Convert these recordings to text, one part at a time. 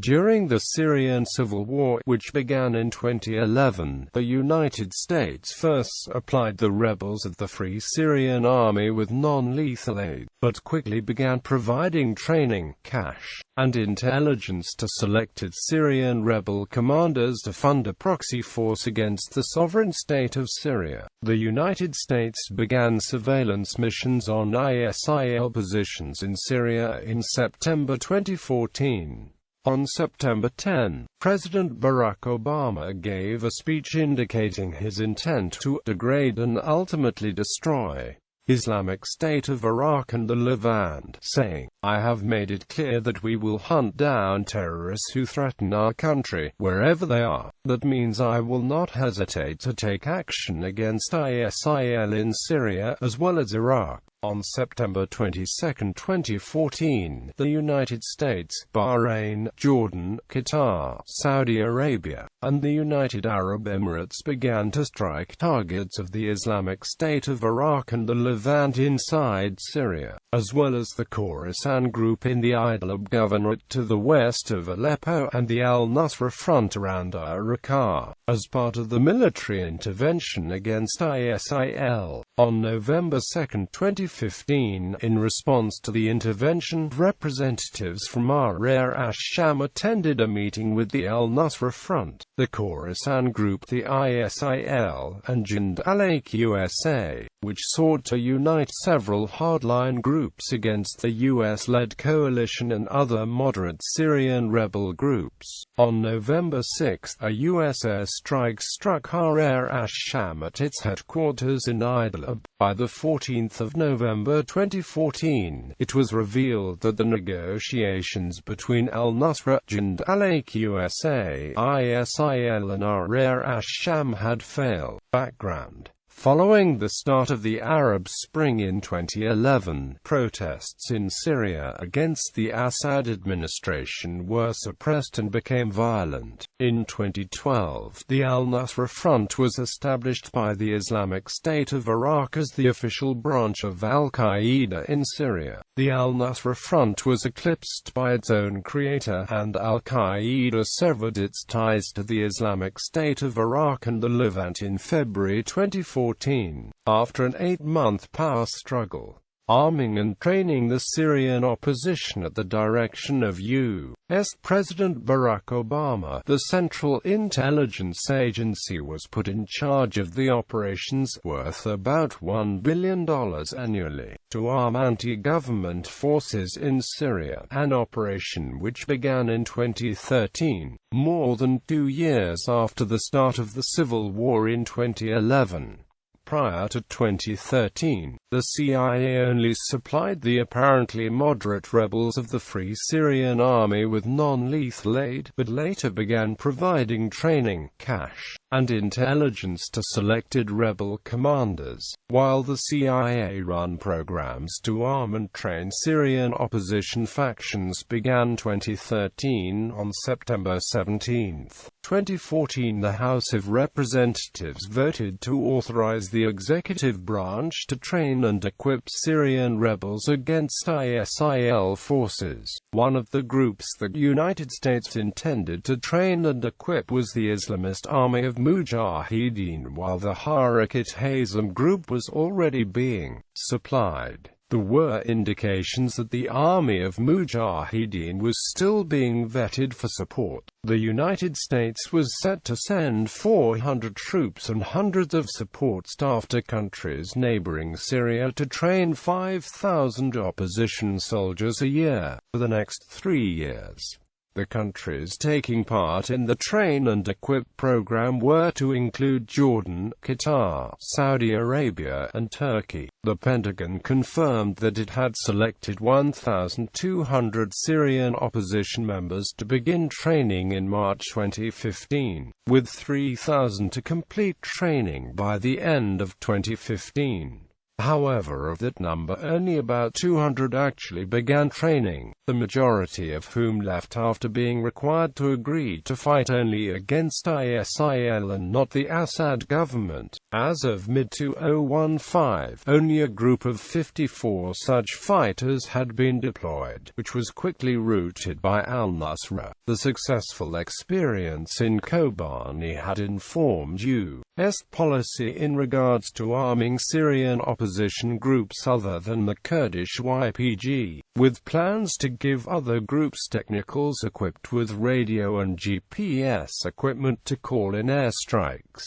During the Syrian Civil War, which began in 2011, the United States first supplied the rebels of the Free Syrian Army with non-lethal aid, but quickly began providing training, cash, and intelligence to selected Syrian rebel commanders to fund a proxy force against the sovereign state of Syria. The United States began surveillance missions on ISIL positions in Syria in September 2014. On September 10, President Barack Obama gave a speech indicating his intent to degrade and ultimately destroy Islamic State of Iraq and the Levant, saying, "I have made it clear that we will hunt down terrorists who threaten our country, wherever they are. That means I will not hesitate to take action against ISIL in Syria as well as Iraq." On September 22, 2014, the United States, Bahrain, Jordan, Qatar, Saudi Arabia, and the United Arab Emirates began to strike targets of the Islamic State of Iraq and the Levant inside Syria, as well as the Khorasan group in the Idlib Governorate to the west of Aleppo and the al-Nusra front around Ar-Raqqah, as part of the military intervention against ISIL. On November 2, 2015, in response to the intervention, representatives from Ar-Raqqah attended a meeting with the al-Nusra Front, the Khorasan Group, the ISIL, and Jand al-Aqsa, which sought to unite several hardline groups against the US-led coalition and other moderate Syrian rebel groups. On November 6, a US airstrike struck Ar-Raqqah at its headquarters in Idlib. By the 14th of November 2014, it was revealed that the negotiations between al-Nusra, Jand al-Aqsa, ISIL and Ar-Raqqah had failed. Background: following the start of the Arab Spring in 2011, protests in Syria against the Assad administration were suppressed and became violent. In 2012, the al-Nusra Front was established by the Islamic State of Iraq as the official branch of al-Qaeda in Syria. The al-Nusra Front was eclipsed by its own creator, and al-Qaeda severed its ties to the Islamic State of Iraq and the Levant in February 2014, after an 8-month power struggle, arming and training the Syrian opposition at the direction of U.S. President Barack Obama. The Central Intelligence Agency was put in charge of the operations, worth about $1 billion annually, to arm anti-government forces in Syria, an operation which began in 2013, more than 2 years after the start of the civil war in 2011. Prior to 2013, the CIA only supplied the apparently moderate rebels of the Free Syrian Army with non-lethal aid, but later began providing training, cash, and intelligence to selected rebel commanders, while the CIA-run programs to arm and train Syrian opposition factions began 2013. On September 17, 2014, the House of Representatives voted to authorize the executive branch to train and equip Syrian rebels against ISIL forces. One of the groups the United States intended to train and equip was the Islamist Army of Mujahideen, while the Ar-Raqqah group was already being supplied. There were indications that the Army of Mujahideen was still being vetted for support. The United States was set to send 400 troops and hundreds of support staff to countries neighboring Syria to train 5,000 opposition soldiers a year for the next 3 years. The countries taking part in the Train and Equip program were to include Jordan, Qatar, Saudi Arabia, and Turkey. The Pentagon confirmed that it had selected 1,200 Syrian opposition members to begin training in March 2015, with 3,000 to complete training by the end of 2015. However, of that number only about 200 actually began training, the majority of whom left after being required to agree to fight only against ISIL and not the Assad government. As of mid-2015, only a group of 54 such fighters had been deployed, which was quickly routed by al-Nusra. The successful experience in Kobani had informed U.S. policy in regards to arming Syrian opposition groups other than the Kurdish YPG, with plans to give other groups technicals equipped with radio and GPS equipment to call in airstrikes.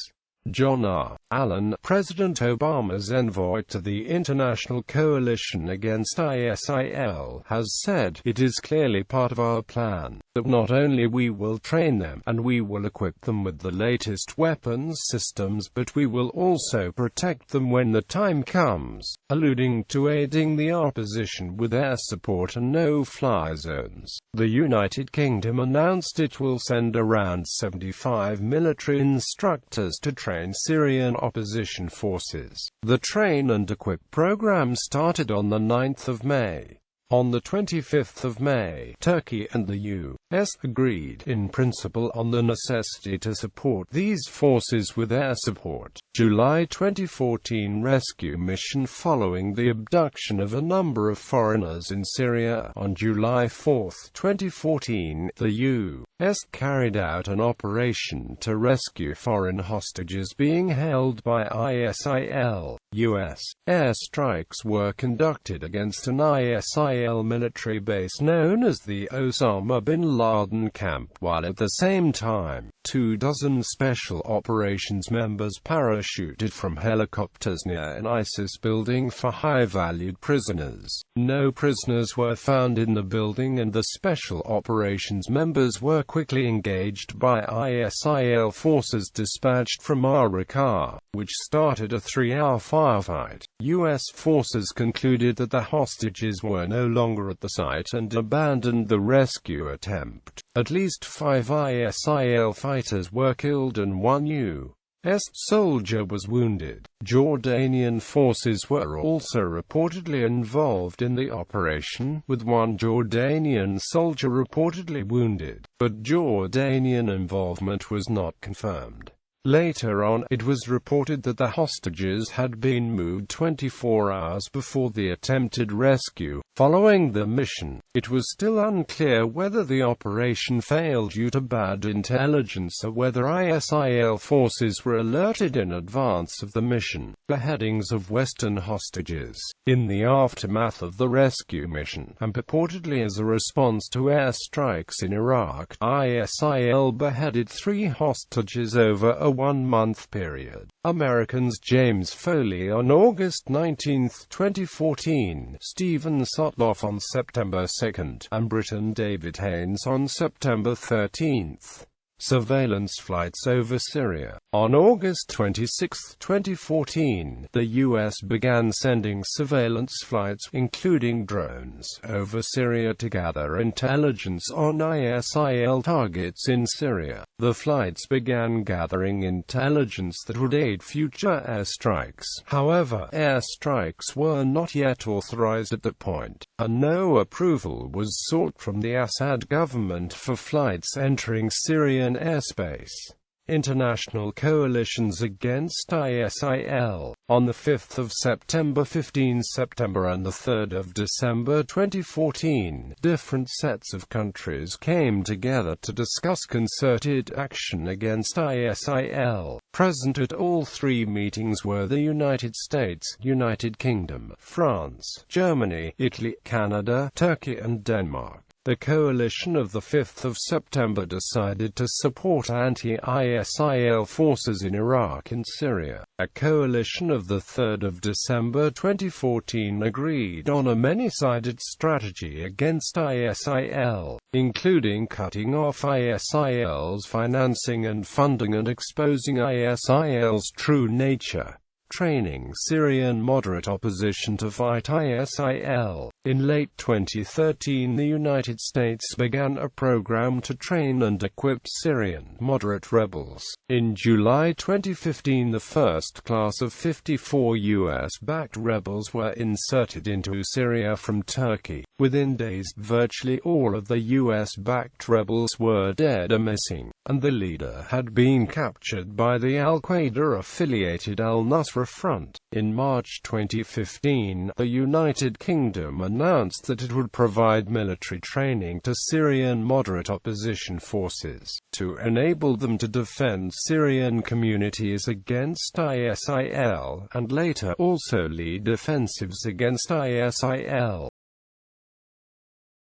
John R. Allen, President Obama's envoy to the International Coalition Against ISIL, has said, "It is clearly part of our plan that not only we will train them, and we will equip them with the latest weapons systems, but we will also protect them when the time comes," alluding to aiding the opposition with air support and no-fly zones. The United Kingdom announced it will send around 75 military instructors to train Syrian opposition forces. The Train and Equip program started on the 9th of May. On the 25th of May, Turkey and the U.S. agreed, in principle, on the necessity to support these forces with air support. July 2014 rescue mission following the abduction of a number of foreigners in Syria. On July 4, 2014, the U.S. carried out an operation to rescue foreign hostages being held by ISIL. U.S. airstrikes were conducted against an ISIL military base known as the Osama bin Laden camp, while at the same time, 24 Special Operations members parachuted from helicopters near an ISIS building for high-valued prisoners. No prisoners were found in the building, and the Special Operations members were quickly engaged by ISIL forces dispatched from Ar-Raqqah, which started a 3-hour firefight. U.S. forces concluded that the hostages were no longer at the site and abandoned the rescue attempt. At least 5 ISIL fighters were killed and 1 U.S. soldier was wounded. Jordanian forces were also reportedly involved in the operation, with 1 Jordanian soldier reportedly wounded, but Jordanian involvement was not confirmed. Later on, it was reported that the hostages had been moved 24 hours before the attempted rescue. Following the mission, it was still unclear whether the operation failed due to bad intelligence or whether ISIL forces were alerted in advance of the mission. Beheadings of Western hostages. In the aftermath of the rescue mission, and purportedly as a response to airstrikes in Iraq, ISIL beheaded 3 hostages over a 1-month period. Americans James Foley on August 19, 2014, Stephen Sotloff on September 2, and Britain David Haynes on September 13. Surveillance flights over Syria. On August 26, 2014, the U.S. began sending surveillance flights, including drones, over Syria to gather intelligence on ISIL targets in Syria. The flights began gathering intelligence that would aid future airstrikes. However, airstrikes were not yet authorized at that point, and no approval was sought from the Assad government for flights entering Syrian airspace. International coalitions against ISIL. On the 5th of September, 15 September and the 3rd of December 2014, different sets of countries came together to discuss concerted action against ISIL. Present at all 3 meetings were the United States, United Kingdom, France, Germany, Italy, Canada, Turkey and Denmark. The coalition of the 5th of September decided to support anti-ISIL forces in Iraq and Syria. A coalition of the 3rd of December 2014 agreed on a many-sided strategy against ISIL, including cutting off ISIL's financing and funding and exposing ISIL's true nature. training Syrian moderate opposition to fight ISIL. In late 2013, the United States began a program to train and equip Syrian moderate rebels. In July 2015, the first class of 54 US-backed rebels were inserted into Syria from Turkey. Within days, virtually all of the US-backed rebels were dead or missing, and the leader had been captured by the al-Qaeda-affiliated al-Nusra Front. In March 2015, the United Kingdom announced that it would provide military training to Syrian moderate opposition forces, to enable them to defend Syrian communities against ISIL, and later also lead offensives against ISIL.